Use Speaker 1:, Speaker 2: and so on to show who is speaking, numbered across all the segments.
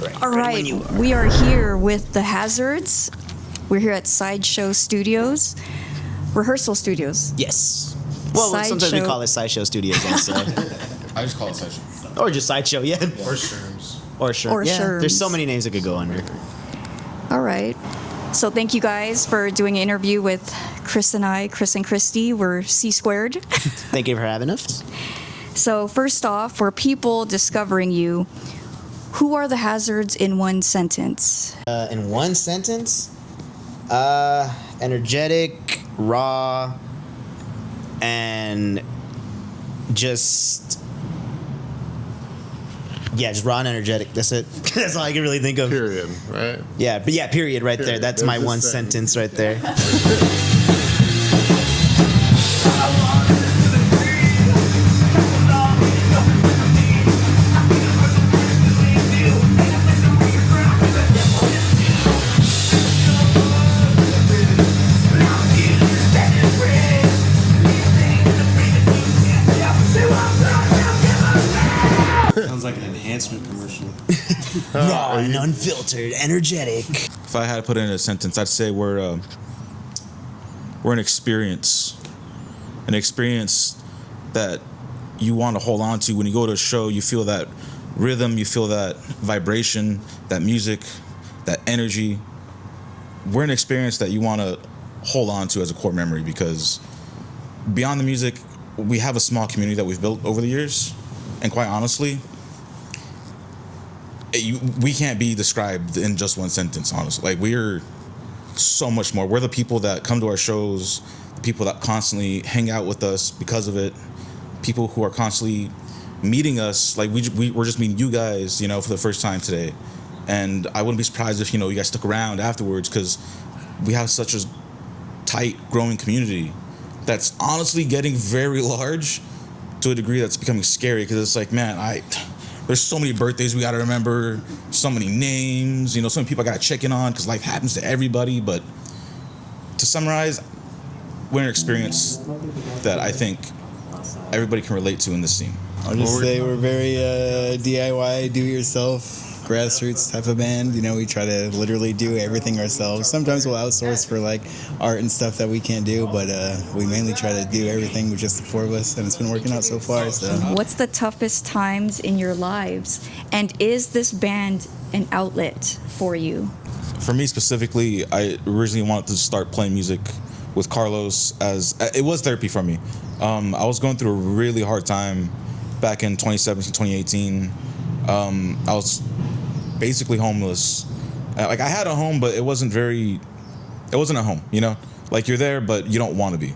Speaker 1: All right, we are here with the Hazards. We're here at Sideshow Studios, Rehearsal Studios.
Speaker 2: Yes. Well, sometimes we call it Sideshow Studios also.
Speaker 3: I just call it Sideshow.
Speaker 2: Or just Sideshow, yeah.
Speaker 3: Or Sherms.
Speaker 2: Or Sherms.
Speaker 1: Or
Speaker 2: yeah,
Speaker 1: Sherms.
Speaker 2: there's so many names it could go under.
Speaker 1: All right. So thank you guys for doing an interview with Chris and Christy. We're C Squared.
Speaker 2: Thank you for having us.
Speaker 1: So first off, for people discovering you, who are the Hazards in one sentence?
Speaker 2: In one sentence, energetic, raw, and just raw and energetic. That's it. That's all I can really think of.
Speaker 3: Period, right?
Speaker 2: Yeah, but period right there. That's my one sentence right there.
Speaker 4: Sounds like an enhancement commercial.
Speaker 2: Raw and unfiltered, energetic.
Speaker 5: If I had to put it in a sentence, I'd say we're an experience that you want to hold on to. When you go to a show, you feel that rhythm, you feel that vibration, that music, that energy. We're an experience that you want to hold on to as a core memory, because beyond the music, we have a small community that we've built over the years, and quite honestly, we can't be described in just one sentence, honestly. Like, we're so much more. We're the people that come to our shows, the people that constantly hang out with us because of it, people who are constantly meeting us. Like, we're just meeting you guys, for the first time today. And I wouldn't be surprised if, you guys stuck around afterwards, because we have such a tight, growing community that's honestly getting very large to a degree that's becoming scary, because it's like, man, there's so many birthdays we got to remember, so many names, so many people I got to check in on, because life happens to everybody. But to summarize, we're an experience that I think everybody can relate to in this scene.
Speaker 4: I'll just say we're very DIY, do-it-yourself, grassroots type of band. We try to literally do everything ourselves. Sometimes we'll outsource for like art and stuff that we can't do, but we mainly try to do everything with just the four of us, and it's been working out so far. So,
Speaker 1: what's the toughest times in your lives, and is this band an outlet for you?
Speaker 5: For me specifically, I originally wanted to start playing music with Carlos, as it was therapy for me. I was going through a really hard time back in 2017, 2018. I was basically homeless. Like, I had a home, but it wasn't a home, Like, you're there, but you don't want to be.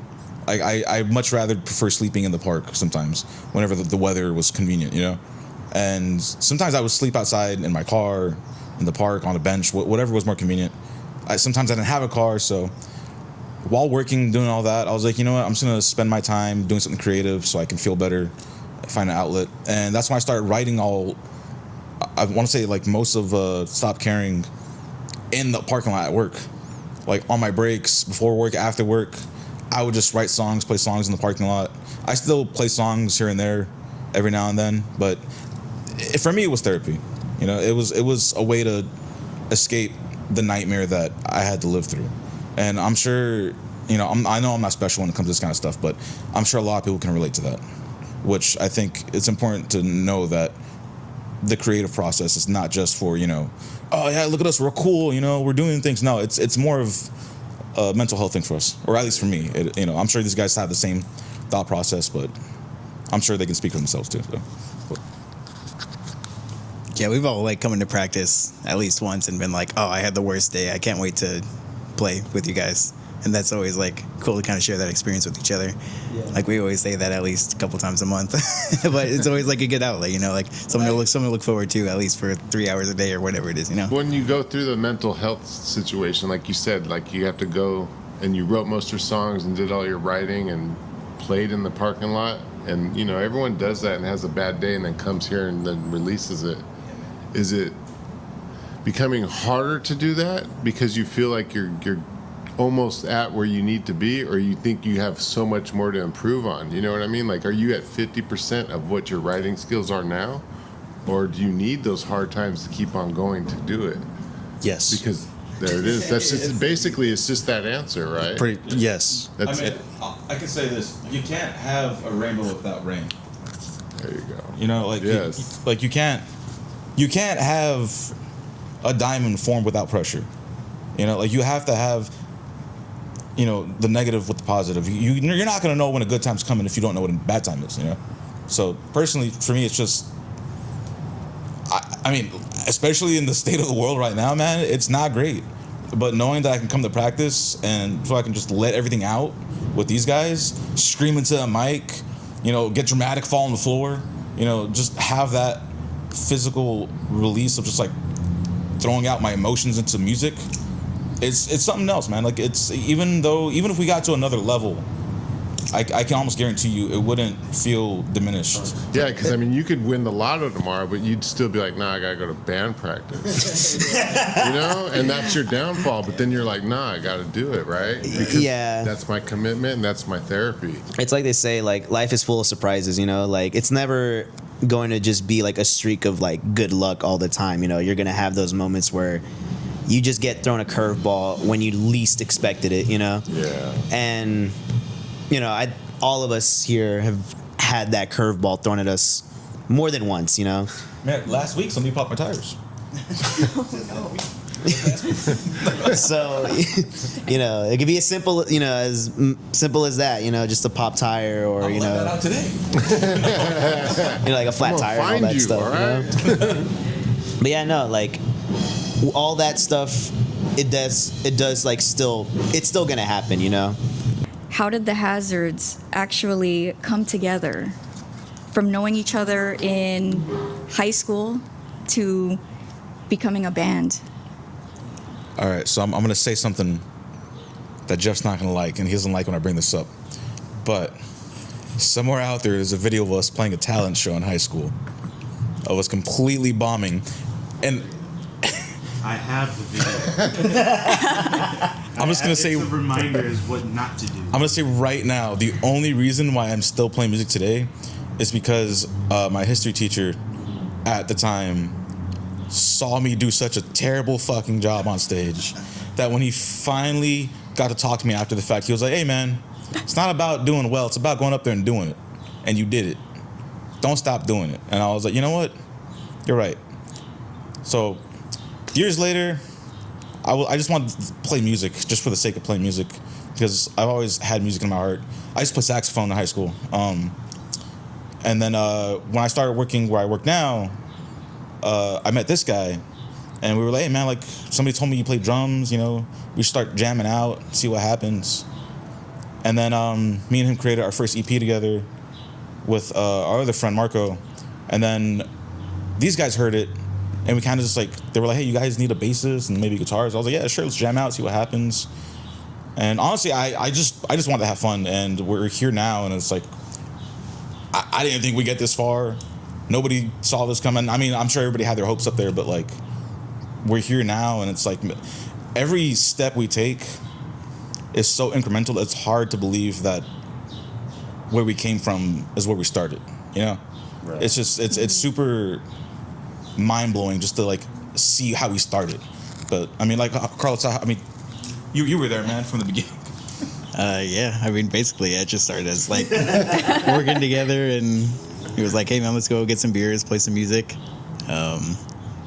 Speaker 5: I much rather prefer sleeping in the park sometimes, whenever the weather was convenient, And sometimes I would sleep outside in my car, in the park, on a bench, whatever was more convenient. Sometimes I didn't have a car, so while working, doing all that, I was like, you know what, I'm just going to spend my time doing something creative so I can feel better, find an outlet. And that's when I started writing I want to say, like, most of Stop Caring in the parking lot at work. Like, on my breaks, before work, after work, I would just write songs, play songs in the parking lot. I still play songs here and there every now and then, but for me, it was therapy. It was a way to escape the nightmare that I had to live through. And I'm sure, I know I'm not special when it comes to this kind of stuff, but I'm sure a lot of people can relate to that, which I think it's important to know that the creative process is not just for, oh yeah, look at us, we're cool, we're doing things. No, it's more of a mental health thing for us, or at least for me. I'm sure these guys have the same thought process, but I'm sure they can speak for themselves too. So.
Speaker 4: yeah, we've all come into practice at least once and been like, oh, I had the worst day. I can't wait to play with you guys. And that's always cool to kind of share that experience with each other. Yeah. We always say that at least a couple times a month, but it's always a good outlet, something to look forward to at least for 3 hours a day or whatever it is,
Speaker 3: When you go through the mental health situation, like you said, you have to go and you wrote most of your songs and did all your writing and played in the parking lot, and everyone does that and has a bad day and then comes here and then releases it. Is it becoming harder to do that because you feel like you're almost at where you need to be, or you think you have so much more to improve on? You know what I mean? Are you at 50% of what your writing skills are now? or do you need those hard times to keep on going to do it?
Speaker 6: Yes.
Speaker 3: Because there it is. That's just, basically it's just that answer, right?
Speaker 6: Yes.
Speaker 3: That's
Speaker 5: I mean, I can say this: you can't have a rainbow without rain.
Speaker 3: There you go.
Speaker 5: You know, like
Speaker 3: Yes.
Speaker 5: you can't have a diamond form without pressure. You know, like you have to have, you know, the negative with the positive. You're not gonna know when a good time's coming if you don't know what a bad time is. You know, so personally, for me, it's just, I mean, especially in the state of the world right now, man, it's not great. But knowing that I can come to practice and so I can just let everything out with these guys, scream into a mic, you know, get dramatic, fall on the floor, you know, just have that physical release of just like throwing out my emotions into music. It's something else, man. Like it's even if we got to another level, I can almost guarantee you it wouldn't feel diminished.
Speaker 3: Yeah, because I mean, you could win the lotto tomorrow, but you'd still be like, nah, I gotta go to band practice. You know, and that's your downfall. But then you're like, nah, I gotta do it, right? Because that's my commitment and that's my therapy.
Speaker 2: It's like they say, like, life is full of surprises, you know? Like, it's never going to just be like a streak of like good luck all the time, you know? You're gonna have those moments where you just get thrown a curveball when you least expected it, you know?
Speaker 3: Yeah.
Speaker 2: And, you know, all of us here have had that curveball thrown at us more than once, you know?
Speaker 5: Man, last week somebody popped my tires.
Speaker 2: So, you know, it could be as simple, you know, as simple as that, you know, just a pop tire or, you know,
Speaker 5: that out today.
Speaker 2: you know, like a flat tire and all that stuff.
Speaker 3: All right?
Speaker 2: You know? But yeah, no, like all that stuff, it does like it's still gonna happen, you know?
Speaker 1: How did the Hazards actually come together? From knowing each other in high school to becoming a band.
Speaker 5: All right, so I'm going to say something that Jeff's not going to like, and he doesn't like when I bring this up. But somewhere out there's a video of us playing a talent show in high school, of us completely bombing, and
Speaker 6: I have the video.
Speaker 5: I'm just going to say,
Speaker 6: the reminder is what not to do.
Speaker 5: I'm going to say right now, the only reason why I'm still playing music today is because my history teacher at the time saw me do such a terrible fucking job on stage that when he finally got to talk to me after the fact, he was like, hey man, it's not about doing well, it's about going up there and doing it. And you did it. Don't stop doing it. And I was like, you know what? You're right. So years later, I just wanted to play music just for the sake of playing music because I've always had music in my heart. I used to play saxophone in high school. And then when I started working where I work now, I met this guy, and we were like, hey, man, like, somebody told me you play drums, you know, we should start jamming out, see what happens. And then me and him created our first EP together with our other friend, Marco. And then these guys heard it, and we kind of just like, they were like, hey, you guys need a bassist and maybe guitars? I was like, yeah, sure, let's jam out, see what happens. And honestly, I just wanted to have fun, and we're here now, and it's like, I didn't think we'd get this far. Nobody saw this coming. I mean, I'm sure everybody had their hopes up there, but like, we're here now, and it's like, every step we take is so incremental. It's hard to believe that where we came from is where we started. You know, right. It's just it's super mind blowing just to like see how we started. But I mean, like Carlos, I mean, you were there, man, from the beginning.
Speaker 4: Yeah, I mean, basically, I just started as like working together, and he was like, hey, man, let's go get some beers, play some music.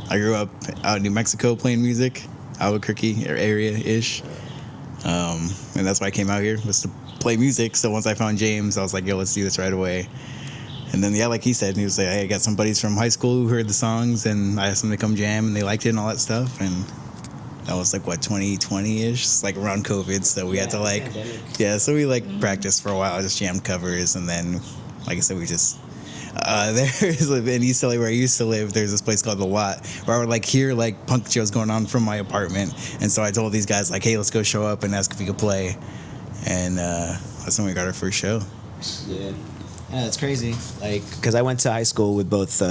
Speaker 4: I grew up out in New Mexico playing music, Albuquerque area-ish. And that's why I came out here, was to play music. So once I found James, I was like, yo, let's do this right away. And then, yeah, like he said, he was like, hey, I got some buddies from high school who heard the songs, and I asked them to come jam, and they liked it and all that stuff. And that was like, what, 2020-ish? It's like around COVID, so we had to like, so we like practiced for a while, just jammed covers, and then, like I said, we just, there's in East LA where I used to live, there's this place called The Lot, where I would like hear like punk shows going on from my apartment, and so I told these guys like, hey, let's go show up and ask if we could play, and that's when we got our first show.
Speaker 2: Yeah, it's crazy, like, because I went to high school with both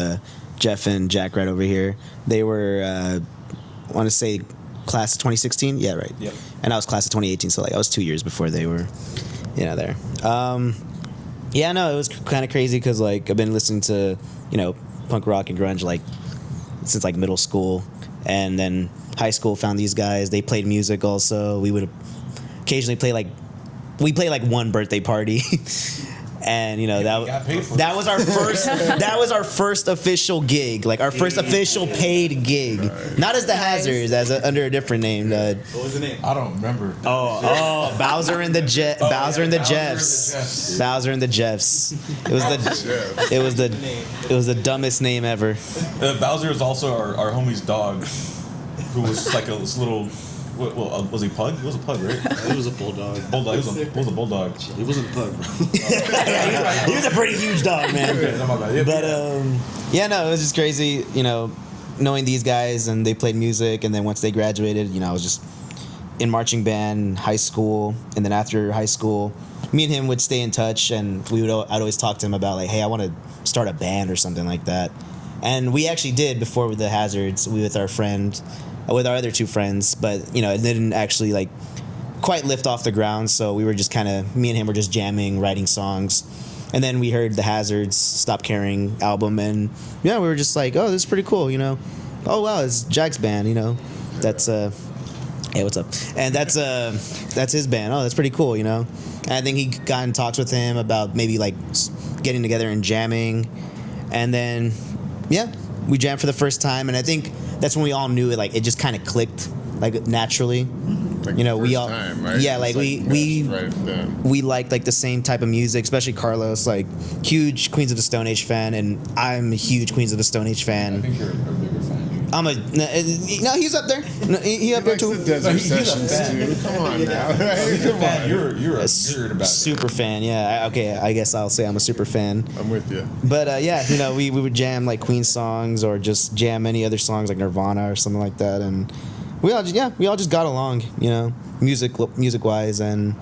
Speaker 2: Jeff and Jack right over here. They were, I want to say, class of 2016? Yeah, right.
Speaker 5: Yep.
Speaker 2: And I was class of 2018, so like I was 2 years before they were, there. Yeah, no, it was kind of crazy because like I've been listening to, punk rock and grunge like since like middle school, and then high school found these guys. They played music also. We would occasionally play like one birthday party. And you know that was our first official gig, like our first official paid gig, not as the Hazards, under a different name.
Speaker 4: What was the name?
Speaker 5: I don't remember.
Speaker 2: Bowser and the Jeffs. Bowser and the Jeffs. It was the dumbest name ever.
Speaker 5: Bowser is also our homie's dog, who was like a little. Was he pug? He was a pug, right?
Speaker 6: He was a bulldog.
Speaker 5: Bulldog. He was a bulldog.
Speaker 6: He wasn't a pug, bro.
Speaker 2: He was a pretty huge dog, man. But yeah, no, it was just crazy, you know, knowing these guys, and they played music, and then once they graduated, you know, I was just in marching band in high school, and then after high school, me and him would stay in touch, and I'd always talk to him about like, hey, I want to start a band or something like that, and we actually did before with the Hazards, with our other two friends, but you know, it didn't actually like quite lift off the ground. So we were just me and him were just jamming, writing songs, and then we heard the Hazards' "Stop Caring" album, and yeah, we were just like, oh, this is pretty cool, you know. Oh wow, it's Jack's band, you know. That's hey, what's up? And that's his band. Oh, that's pretty cool, you know. And I think he got in talks with him about maybe like getting together and jamming, and then yeah, we jammed for the first time, and I think that's when we all knew it. Like it just kind of clicked, like naturally.
Speaker 3: Like
Speaker 2: you know,
Speaker 3: the
Speaker 2: we
Speaker 3: first
Speaker 2: all,
Speaker 3: time, right?
Speaker 2: yeah, like we
Speaker 3: right then.
Speaker 2: we liked like the same type of music, especially Carlos, like huge Queens of the Stone Age fan, and I'm a huge Queens of the Stone Age fan.
Speaker 5: I think you're a bigger fan.
Speaker 2: No, he's up there. No, he up there too.
Speaker 3: The Desert Sessions too. Come on now. Come on.
Speaker 5: You're a nerd about it.
Speaker 2: Super fan, yeah. Okay, I guess I'll say I'm a super fan.
Speaker 3: I'm with you.
Speaker 2: But yeah, you know, we would jam like Queen songs or just jam any other songs like Nirvana or something like that, and we all just got along, you know, music wise, and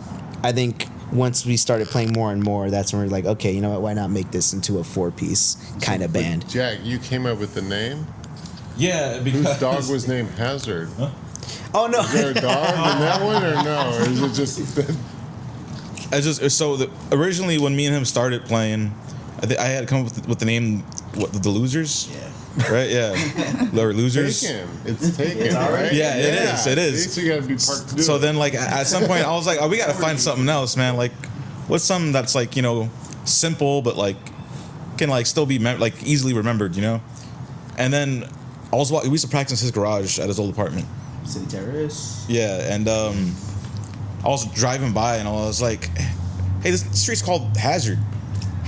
Speaker 2: I think once we started playing more and more, that's when we're like, okay, you know what, why not make this into a 4-piece kind of band?
Speaker 3: Jack, you came up with the name?
Speaker 5: Yeah, because
Speaker 3: Whose dog was named Hazard?
Speaker 5: Huh?
Speaker 2: Oh no.
Speaker 3: Is there a dog in that one or no? Or is it just
Speaker 5: originally when me and him started playing, I had come up with the name the Losers. Yeah. Right? Yeah. Or Losers.
Speaker 3: Taken? It's taken, right?
Speaker 5: Yeah, it is.
Speaker 3: So you gotta be parked to do
Speaker 5: So
Speaker 3: it.
Speaker 5: then like at some point I was like, oh, we gotta find something else, man. Like what's something that's like, you know, simple but like can like still be like easily remembered, you know? And then we used to practice in his garage at his old apartment.
Speaker 2: City Terrace.
Speaker 5: Yeah, and I was driving by and I was like, hey, this street's called Hazard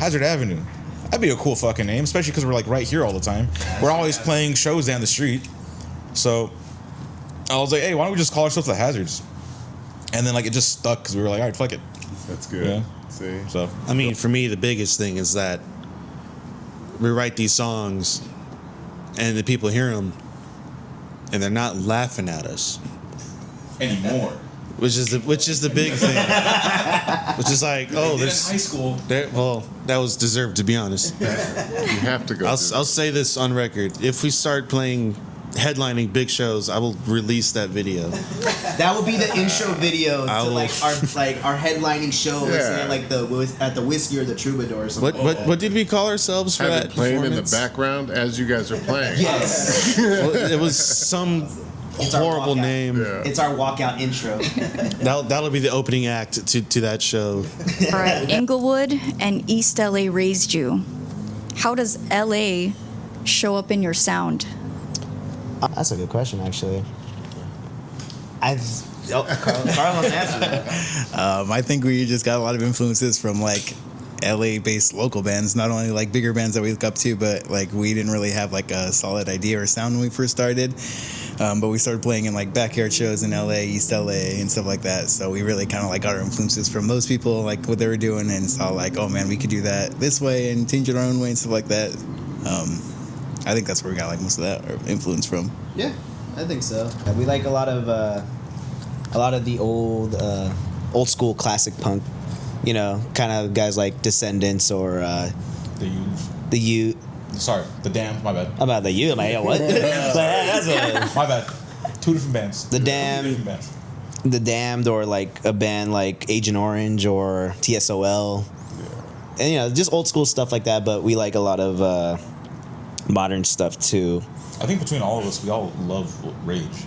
Speaker 5: Avenue. That'd be a cool fucking name, especially because we're like right here all the time. We're always playing shows down the street. So I was like, hey, why don't we just call ourselves the Hazards? And then like it just stuck because we were like, all right, fuck it.
Speaker 3: That's good.
Speaker 5: Yeah.
Speaker 3: See?
Speaker 5: So
Speaker 6: I mean, for me, the biggest thing is that we write these songs and the people hear them and they're not laughing at us
Speaker 5: anymore.
Speaker 6: Which is the big thing. Which is like, oh, there's
Speaker 5: high school.
Speaker 6: Well, that was deserved, to be honest.
Speaker 3: You have to go.
Speaker 6: I'll say this on record: if we start headlining big shows, I will release that video.
Speaker 2: That will be the intro video to
Speaker 6: will-
Speaker 2: like our headlining show.
Speaker 3: Yeah.
Speaker 2: At like at the Whiskey or the Troubadour or something.
Speaker 6: What did we call ourselves for
Speaker 3: Have
Speaker 6: that
Speaker 3: it playing in the
Speaker 6: performance?
Speaker 3: background as you guys are playing.
Speaker 2: Yes.
Speaker 6: Well, it was some
Speaker 2: our
Speaker 6: horrible
Speaker 2: walkout.
Speaker 6: name.
Speaker 3: Yeah.
Speaker 2: It's our walkout intro.
Speaker 6: That'll be the opening act to that show.
Speaker 1: All right, Inglewood and East LA raised you. How does LA show up in your sound?
Speaker 2: That's a good question, actually. Carlos answered that.
Speaker 4: I think we just got a lot of influences from like LA-based local bands, not only like bigger bands that we look up to, but like we didn't really have like a solid idea or sound when we first started. But we started playing in like backyard shows in LA, East LA, and stuff like that. So we really kind of like got our influences from those people, like what they were doing, and saw like, oh man, we could do that this way and change it our own way and stuff like that. I think that's where we got like most of that influence from.
Speaker 2: Yeah, I think so. We like a lot of the old school classic punk. You know, kind of guys like Descendants or
Speaker 5: The Huge.
Speaker 2: the
Speaker 5: Sorry, The Damned. My bad.
Speaker 2: about the U. Man, what? But that's
Speaker 5: My bad. Two different bands.
Speaker 2: The Damned.
Speaker 5: Two different bands.
Speaker 2: The Damned, or like a band like Agent Orange or TSOL, and you know, just old school stuff like that. But we like a lot of modern stuff too.
Speaker 5: I think between all of us, we all love Rage.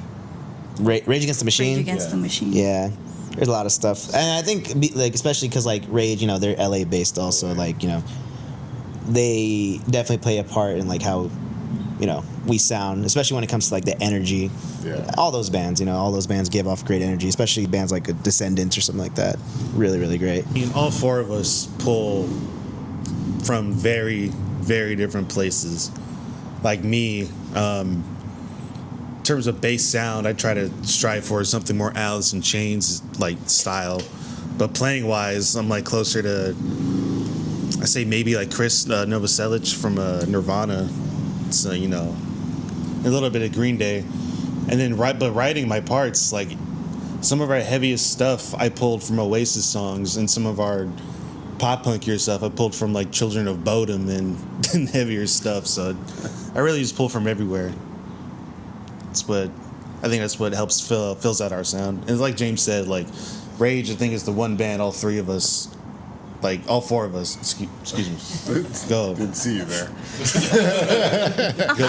Speaker 2: Rage Against the Machine.
Speaker 1: Rage Against the Machine.
Speaker 2: Yeah, there's a lot of stuff, and I think like especially because like Rage, they're LA based also. Like they definitely play a part in like how we sound, especially when it comes to like the energy.
Speaker 3: Yeah.
Speaker 2: All those bands, all those bands give off great energy, especially bands like Descendants or something like that. Really, really great.
Speaker 6: I mean, all four of us pull from very, very different places. Like me, in terms of bass sound, I try to strive for something more Alice in Chains like style. But playing wise, I'm like closer to, I say maybe like Chris Novoselic from Nirvana. So a little bit of Green Day, and then but writing my parts, like some of our heaviest stuff I pulled from Oasis songs, and some of our pop punkier stuff I pulled from like Children of Bodom and heavier stuff. So I really just pull from everywhere. I think that's what helps fills out our sound. And like James said, like Rage, I think is the one band all three of us. Like all four of us, excuse me. Go.
Speaker 3: Didn't see you there.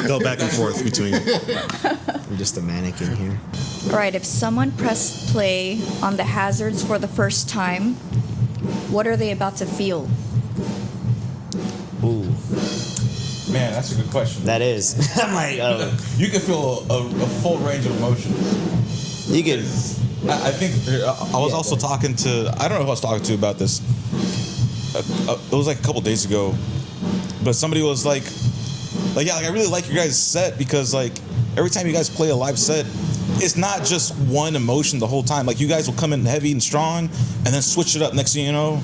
Speaker 6: Go back and forth between.
Speaker 2: I'm just a mannequin here.
Speaker 1: All right, if someone pressed play on the Hazards for the first time, what are they about to feel?
Speaker 2: Ooh,
Speaker 5: Man, that's a good question.
Speaker 2: that is. I'm like, oh,
Speaker 5: You can feel a full range of emotion.
Speaker 2: you could.
Speaker 5: I think I was also talking to, I don't know who I was talking to about this. It was like a couple days ago, but somebody was like yeah, like I really like your guys' set because like every time you guys play a live set, it's not just one emotion the whole time. Like you guys will come in heavy and strong and then switch it up. Next thing you know,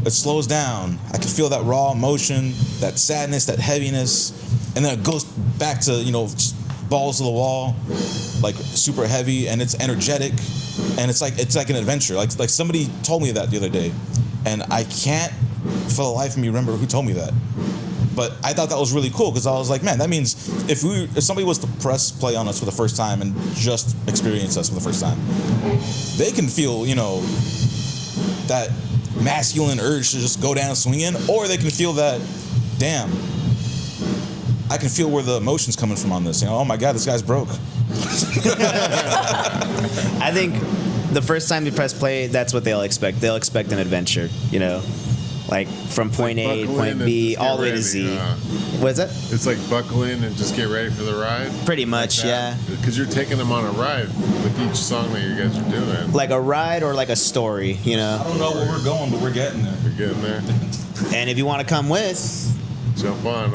Speaker 5: it slows down. I can feel that raw emotion, that sadness, that heaviness, and then it goes back to just balls to the wall, like super heavy, and it's energetic, and it's like an adventure. Like somebody told me that the other day, and I can't for the life of me remember who told me that. But I thought that was really cool because I was like, man, that means if somebody was to press play on us for the first time and just experience us for the first time, they can feel that masculine urge to just go down swinging, or they can feel that, damn, I can feel where the emotion's coming from on this. Oh my God, this guy's broke.
Speaker 2: I think the first time you press play, that's what they'll expect. They'll expect an adventure, like from point A,
Speaker 3: buckle
Speaker 2: point
Speaker 3: in and
Speaker 2: B,
Speaker 3: just get
Speaker 2: all the way to
Speaker 3: ready,
Speaker 2: Z.
Speaker 3: huh?
Speaker 2: What is that?
Speaker 3: It's like buckle in and just get ready for the ride.
Speaker 2: Pretty much, yeah.
Speaker 3: Because you're taking them on a ride with each song that you guys are doing.
Speaker 2: Like a ride or like a story,
Speaker 5: I don't know where we're going, but we're getting there.
Speaker 3: You're getting there.
Speaker 2: And if you want to come with,
Speaker 3: Jump on.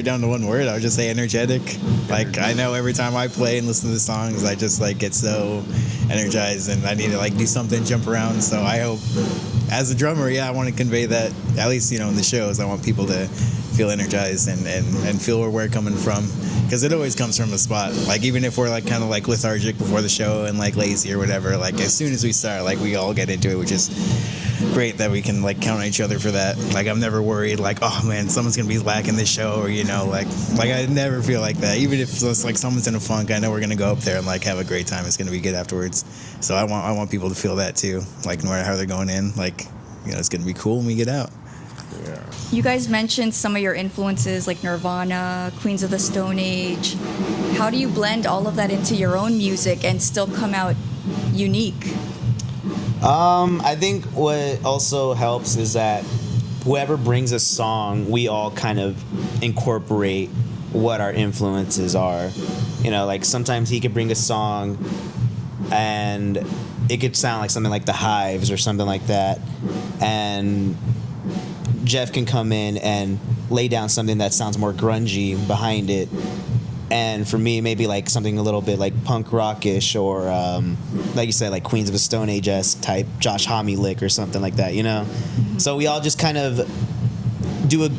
Speaker 4: Down to one word, I would just say energetic. Like I know every time I play and listen to the songs, I just like get so energized and I need to like do something, jump around. So I hope as a drummer, I want to convey that at least in the shows. I want people to feel energized and feel where we're coming from, because it always comes from a spot. Like even if we're like kind of like lethargic before the show and like lazy or whatever, like as soon as we start, like we all get into it, which is great that we can like count on each other for that. Like I'm never worried like, oh man, someone's gonna be lacking this show, or you know, like I never feel like that. Even if it's like someone's in a funk, I know we're gonna go up there and like have a great time. It's gonna be good afterwards. So I want people to feel that too. Like no matter how they're going in, like, you know, it's gonna be cool when we get out.
Speaker 3: Yeah.
Speaker 1: You guys mentioned some of your influences like Nirvana, Queens of the Stone Age. How do you blend all of that into your own music and still come out unique?
Speaker 2: I think what also helps is that whoever brings a song, we all kind of incorporate what our influences are. You know, like sometimes he could bring a song and it could sound like something like The Hives or something like that, and Jeff can come in and lay down something that sounds more grungy behind it. And for me, maybe like something a little bit like punk rockish, or like you said, like Queens of the Stone Age type Josh Homme lick or something like that, you know? So we all just kind of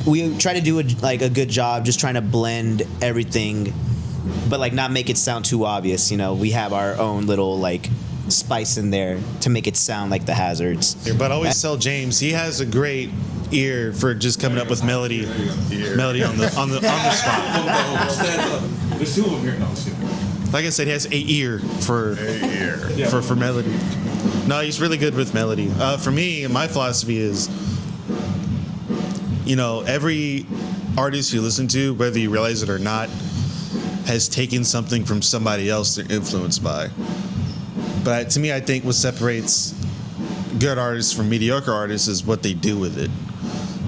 Speaker 2: we try to do a good job just trying to blend everything, but like not make it sound too obvious, you know? We have our own little like spice in there to make it sound like the Hazards.
Speaker 6: But I always tell James he has a great ear for just coming up with melody on the spot.
Speaker 5: There's two of them here. No, shit.
Speaker 6: Like I said, he has a ear for melody. No, he's really good with melody. For me, my philosophy is, you know, every artist you listen to, whether you realize it or not, has taken something from somebody else they're influenced by. But to me, I think what separates good artists from mediocre artists is what they do with it.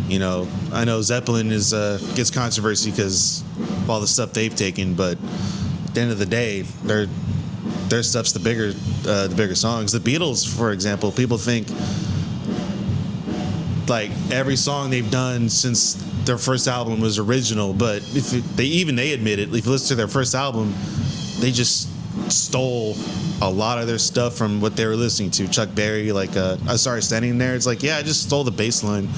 Speaker 6: You know, I know Zeppelin gets controversy because of all the stuff they've taken, but at the end of the day, their stuff's the bigger songs. The Beatles, for example, people think like every song they've done since their first album was original, but they admit it. If you listen to their first album, they just stole a lot of their stuff from what they were listening to. Chuck Berry, like I started standing there. It's like, yeah, I just stole the bass line.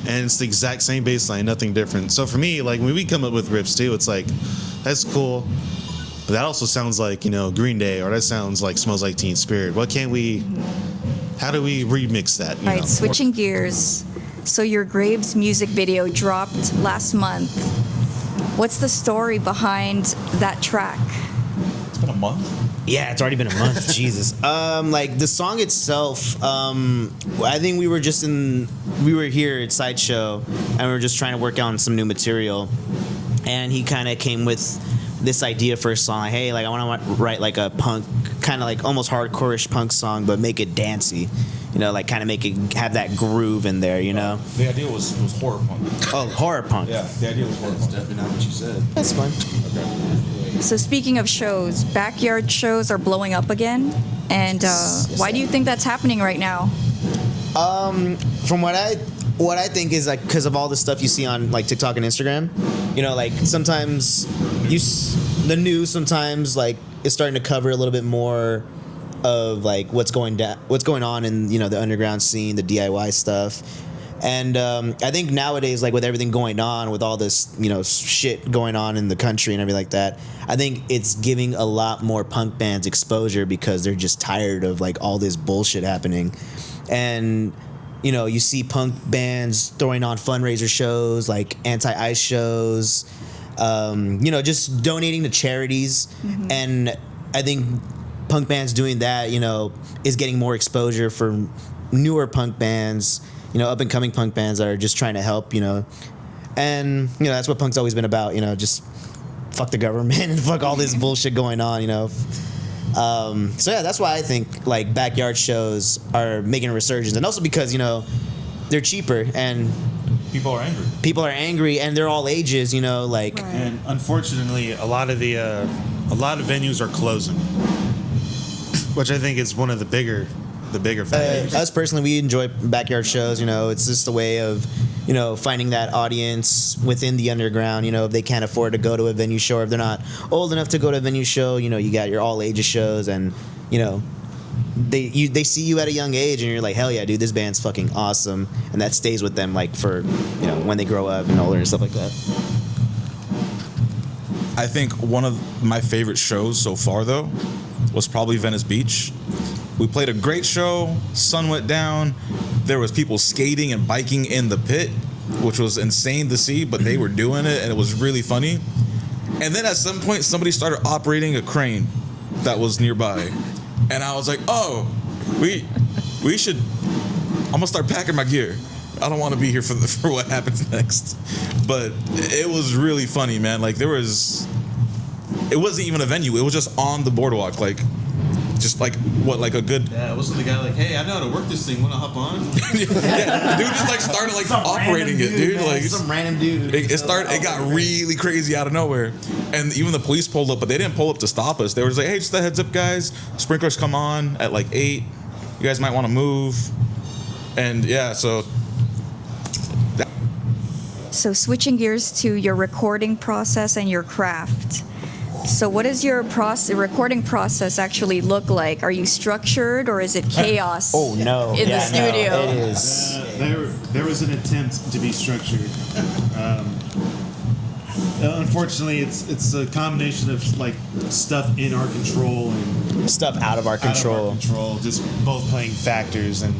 Speaker 6: And it's the exact same bass line, nothing different. So for me, like when we come up with riffs too, it's like, that's cool. But that also sounds like, you know, Green Day, or that sounds like Smells Like Teen Spirit. How do we remix that?
Speaker 1: All right, switching gears. So your Graves music video dropped last month. What's the story behind that track?
Speaker 5: It's been a month.
Speaker 2: Yeah, it's already been a month. Jesus. Like the song itself, I think we were here at Sideshow and we were just trying to work on some new material, and he kind of came with this idea for a song. Like, hey, like I want to write like a punk, kind of like almost hardcore-ish punk song, but make it dancey. You know, like kind of make it have that groove in there. You know.
Speaker 5: The idea was horror punk.
Speaker 2: Oh, horror punk.
Speaker 5: Yeah, the idea was horror punk.
Speaker 7: Definitely not what you said.
Speaker 2: That's fun.
Speaker 1: So speaking of shows, backyard shows are blowing up again. And why do you think that's happening right now?
Speaker 2: From what I think is like because of all the stuff you see on like TikTok and Instagram. You know, like sometimes the news sometimes like is starting to cover a little bit more of like what's going on in, you know, the underground scene, the DIY stuff. And I think nowadays, like with everything going on, with all this, you know, shit going on in the country and everything like that, I think it's giving a lot more punk bands exposure because they're just tired of like all this bullshit happening. And, you know, you see punk bands throwing on fundraiser shows, like anti-ice shows, you know, just donating to charities. Mm-hmm. And I think punk bands doing that, you know, is getting more exposure for newer punk bands, you know, up and coming punk bands that are just trying to help, you know. And, you know, that's what punk's always been about, you know, just fuck the government and fuck all this bullshit going on, you know. So yeah, that's why I think like backyard shows are making a resurgence, and also because, you know, they're cheaper and
Speaker 5: people are angry.
Speaker 2: People are angry and they're all ages, you know, like.
Speaker 1: Right.
Speaker 6: And unfortunately, a lot of venues are closing, which I think is one of the bigger factors.
Speaker 2: Us personally, we enjoy backyard shows. You know, it's just a way of, you know, finding that audience within the underground. You know, if they can't afford to go to a venue show, or if they're not old enough to go to a venue show, you know, you got your all ages shows, and, you know, they see you at a young age, and you're like, hell yeah, dude, this band's fucking awesome, and that stays with them like for when they grow up and older and stuff like that.
Speaker 5: I think one of my favorite shows so far, though, was probably Venice Beach. We played a great show. Sun went down. There was people skating and biking in the pit, which was insane to see, but they were doing it, and it was really funny. And then at some point, somebody started operating a crane that was nearby, and I was like, "Oh, we should. I'm gonna start packing my gear. I don't want to be here for what happens next." But it was really funny, man. Like it wasn't even a venue. It was just on the boardwalk, like a good.
Speaker 7: Yeah, wasn't the guy like, "Hey, I know how to work this thing. Want to hop on?"
Speaker 5: Yeah, dude just like started like operating it, dude.
Speaker 2: Man,
Speaker 5: Like
Speaker 2: some random dude.
Speaker 5: It got really crazy out of nowhere, and even the police pulled up, but they didn't pull up to stop us. They were just like, "Hey, just a heads up, guys. Sprinklers come on at like 8. You guys might want to move." And yeah, so.
Speaker 1: So switching gears to your recording process and your craft. So what does your recording process actually look like? Are you structured or is it chaos?
Speaker 2: Oh no!
Speaker 1: In the studio.
Speaker 2: No, it is.
Speaker 8: There was an attempt to be structured. Unfortunately, it's a combination of like stuff in our control and
Speaker 2: Stuff out of our control.
Speaker 8: just both playing factors, and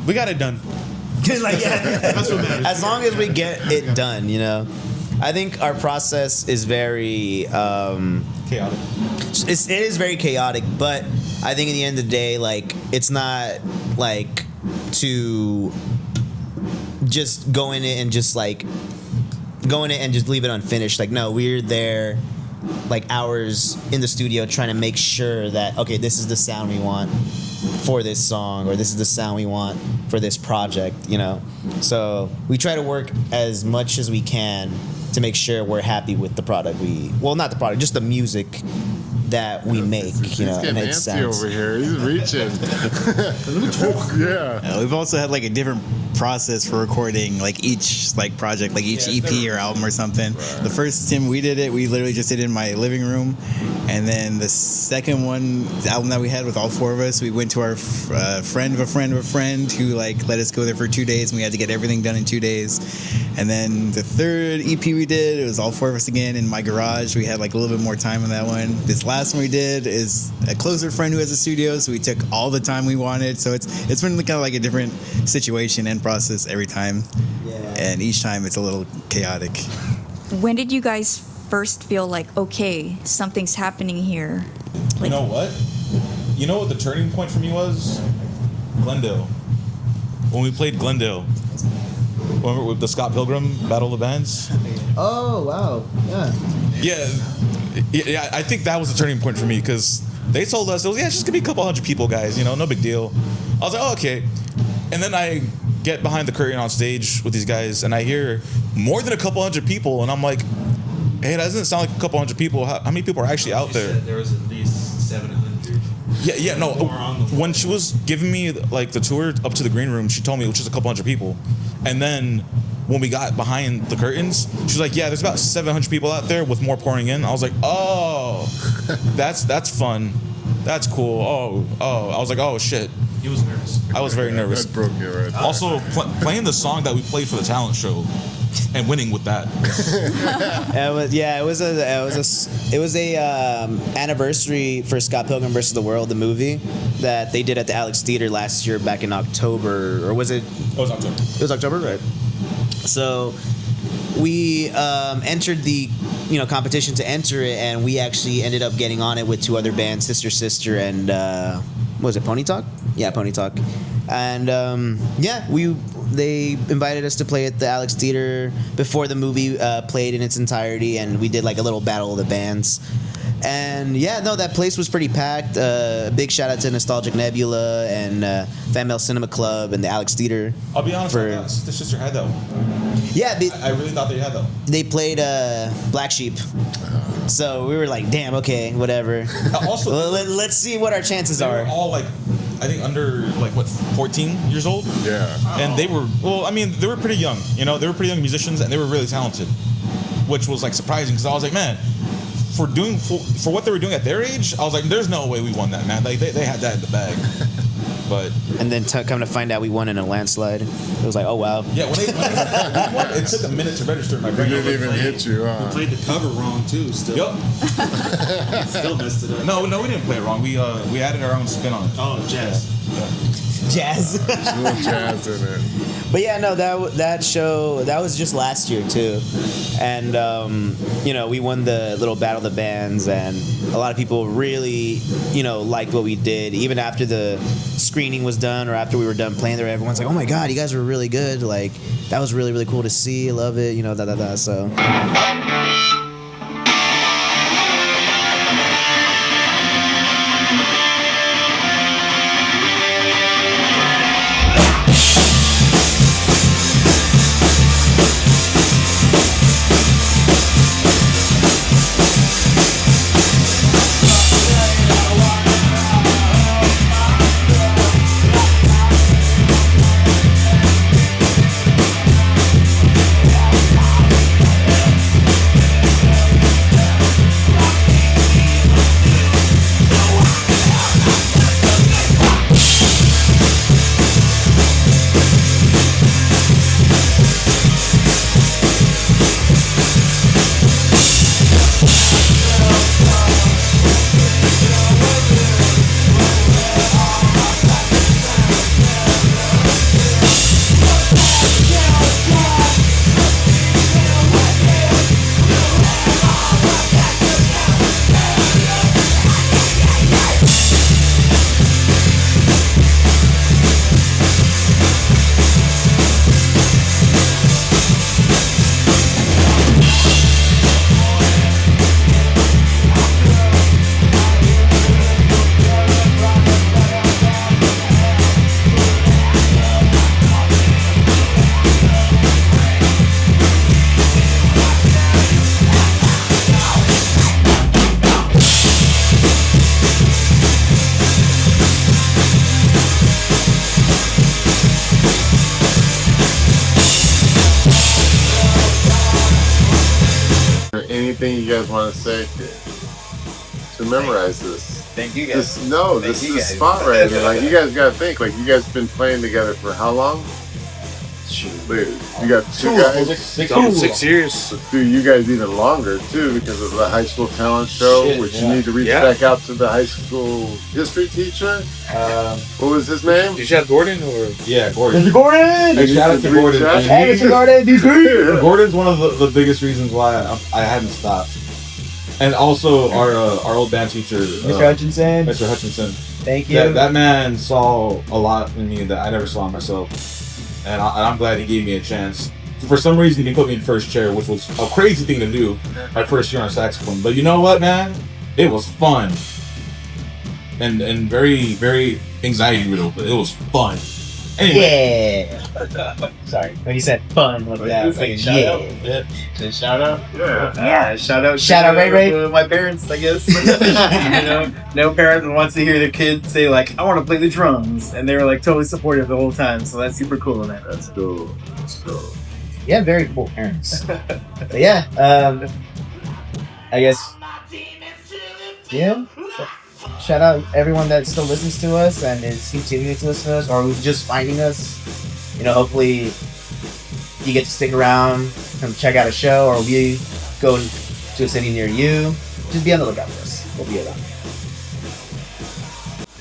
Speaker 8: we got it done.
Speaker 2: Like, yeah.
Speaker 8: That's what matters.
Speaker 2: As long as we get it done, I think our process is very
Speaker 5: Chaotic.
Speaker 2: it is very chaotic, but I think in the end of the day, like it's not like to just go in it and just like leave it unfinished. Like no, we're there like hours in the studio trying to make sure that okay, this is the sound we want for this song, or this is the sound we want for this project, So we try to work as much as we can to make sure we're happy with the product not the product, just the music that we make,
Speaker 3: He's
Speaker 2: and
Speaker 3: getting
Speaker 2: it
Speaker 3: antsy
Speaker 2: sounds.
Speaker 3: over here. He's reaching. Yeah.
Speaker 4: We've also had like a different process for recording like each like project, like each EP or album or something.
Speaker 3: Right.
Speaker 4: The first time we did it, we literally just did it in my living room, and then the second one, the album that we had with all four of us, we went to our friend of a friend of a friend who like let us go there for 2 days, and we had to get everything done in 2 days. And then the third EP we did, it was all four of us again in my garage. We had like a little bit more time on that one. This last one we did is a closer friend who has a studio, so we took all the time we wanted. So it's been kind of like a different situation and process every time.
Speaker 2: Yeah.
Speaker 4: And each time it's a little chaotic.
Speaker 1: When did you guys first feel like, okay, something's happening here?
Speaker 5: You
Speaker 1: Like,
Speaker 5: know what? You know what the turning point for me was? Glendale. When we played Glendale. Remember with the Scott Pilgrim Battle of the Bands?
Speaker 2: Oh wow, yeah.
Speaker 5: Yeah, I think that was the turning point for me, because they told us, it's just gonna be a couple hundred people, guys, no big deal. I was like, oh, okay. And then I get behind the curtain on stage with these guys, and I hear more than a couple hundred people, and I'm like, hey, that doesn't sound like a couple hundred people. How many people are actually out there?
Speaker 7: There was at least 700.
Speaker 5: Yeah, no. When she was giving me like the tour up to the green room, she told me it was just a couple hundred people. And then when we got behind the curtains, she was like, yeah, there's about 700 people out there with more pouring in. I was like, oh, that's fun. That's cool. Oh, I was like, oh shit.
Speaker 7: He was nervous.
Speaker 5: I was very nervous.
Speaker 3: That broke it right there.
Speaker 5: Also, playing the song that we played for the talent show and winning with that.
Speaker 2: It was a anniversary for Scott Pilgrim vs. the World, the movie that they did at the Alex Theater last year back in October, or was it?
Speaker 5: It was October.
Speaker 2: It was October, right? So we entered the competition to enter it, and we actually ended up getting on it with two other bands, Sister, and what was it, Pony Talk? Yeah, Pony Talk. And they invited us to play at the Alex Theater before the movie played in its entirety, and we did like a little battle of the bands. And that place was pretty packed. Big shout out to Nostalgic Nebula and Fan Mail Cinema Club and the Alex Theater.
Speaker 5: I'll be honest, I thought Sister had that one.
Speaker 2: Yeah,
Speaker 5: I really thought they had that one.
Speaker 2: they played Black Sheep. So we were like, damn, okay, whatever.
Speaker 5: Also,
Speaker 2: Well, let's see what our chances
Speaker 5: they were
Speaker 2: are.
Speaker 5: all like, I think under 14 years old.
Speaker 3: Yeah.
Speaker 5: And they were, they were pretty young, they were pretty young musicians, and they were really talented, which was like surprising, because I was like, man, for what they were doing at their age, I was like, there's no way we won that, man. Like they had that in the bag. But
Speaker 2: And then come to find out we won in a landslide. It was like, oh wow.
Speaker 5: yeah, when they won, it took a minute to register in my
Speaker 3: It
Speaker 5: brain.
Speaker 3: didn't even hit you,
Speaker 8: We
Speaker 3: huh?
Speaker 8: played the cover wrong too. Still,
Speaker 5: Yup.
Speaker 8: still messed it up.
Speaker 5: No, we didn't play it wrong. We added our own spin on it.
Speaker 8: Oh, jazz.
Speaker 2: Jazz.
Speaker 3: There's a little jazz in it.
Speaker 2: But yeah, no, that show, that was just last year too, and you know, we won the little battle of the bands, and a lot of people really, you know, liked what we did. Even after the screening was done, or after we were done playing there, everyone's like, "Oh my God, you guys were really good! Like, that was really, really cool to see. I love it, you know, da." So.
Speaker 3: Anything you guys want to say to memorize this?
Speaker 9: Thank you guys.
Speaker 3: This is the spot right here. Like, you guys gotta think. Like, you guys been playing together for how long? Wait, you got two guys.
Speaker 9: 6 years.
Speaker 3: Dude, you guys even longer too because of the high school talent show,
Speaker 9: Shit,
Speaker 3: which
Speaker 9: yeah.
Speaker 3: you need to reach
Speaker 9: Yeah.
Speaker 3: back out to the high school history teacher. What was his name?
Speaker 9: Did you have Gordon or?
Speaker 5: Yeah, Gordon.
Speaker 9: Gordon!
Speaker 5: Hey, shout out to Gordon.
Speaker 3: Hey,
Speaker 9: Mr. Gordon,
Speaker 5: Gordon's one of the biggest reasons why I hadn't stopped. And also our old band teacher,
Speaker 9: Mr. Hutchinson.
Speaker 5: Mr. Hutchinson.
Speaker 9: Thank you.
Speaker 5: That man saw a lot in me that I never saw in myself, and I'm glad he gave me a chance. For some reason, he put me in first chair, which was a crazy thing to do my first year on saxophone. But you know what, man? It was fun, and very, very anxiety riddled, but it was fun. Anyway,
Speaker 9: Yeah. Sorry, when you said fun like that, it's like yeah.
Speaker 7: Shout out.
Speaker 3: Yeah.
Speaker 7: Shout out.
Speaker 9: Shout out, Ray Ray.
Speaker 7: To my parents, I guess. You know, no parent wants to hear their kid say like, "I want to play the drums," and they were like totally supportive the whole time. So that's super cool, man.
Speaker 3: That's cool. That's cool.
Speaker 9: Yeah, very cool parents. But yeah, I guess. Yeah. Shout out everyone that still listens to us and is continuing to listen to us, or who's just finding us. You know, hopefully you get to stick around, come check out a show, or we go to a city near you. Just be on the lookout for us. We'll be around.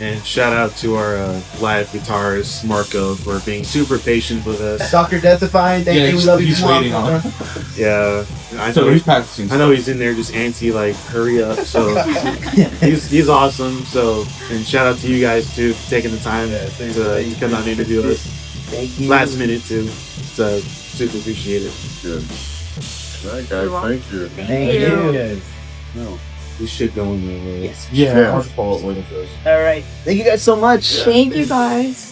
Speaker 6: And shout out to our live guitarist Marco for being super patient with us.
Speaker 9: Dr. Deathifying, thank you. We love you.
Speaker 5: he's waiting on it.
Speaker 6: Yeah, I
Speaker 5: So
Speaker 6: know.
Speaker 5: he's practicing.
Speaker 6: I know he's in there just antsy, like hurry up. So he's awesome. So and shout out to you guys too, for taking the time to come out and interview us.
Speaker 9: Thank you.
Speaker 6: Last minute too. So super appreciate it.
Speaker 3: Good. All right, guys. Thank you.
Speaker 9: Thank you.
Speaker 6: No, this shit going your way.
Speaker 9: Yes.
Speaker 5: Yeah,
Speaker 3: Yeah.
Speaker 5: I was waiting for us.
Speaker 9: All right. Thank you guys so much.
Speaker 1: Thank you guys.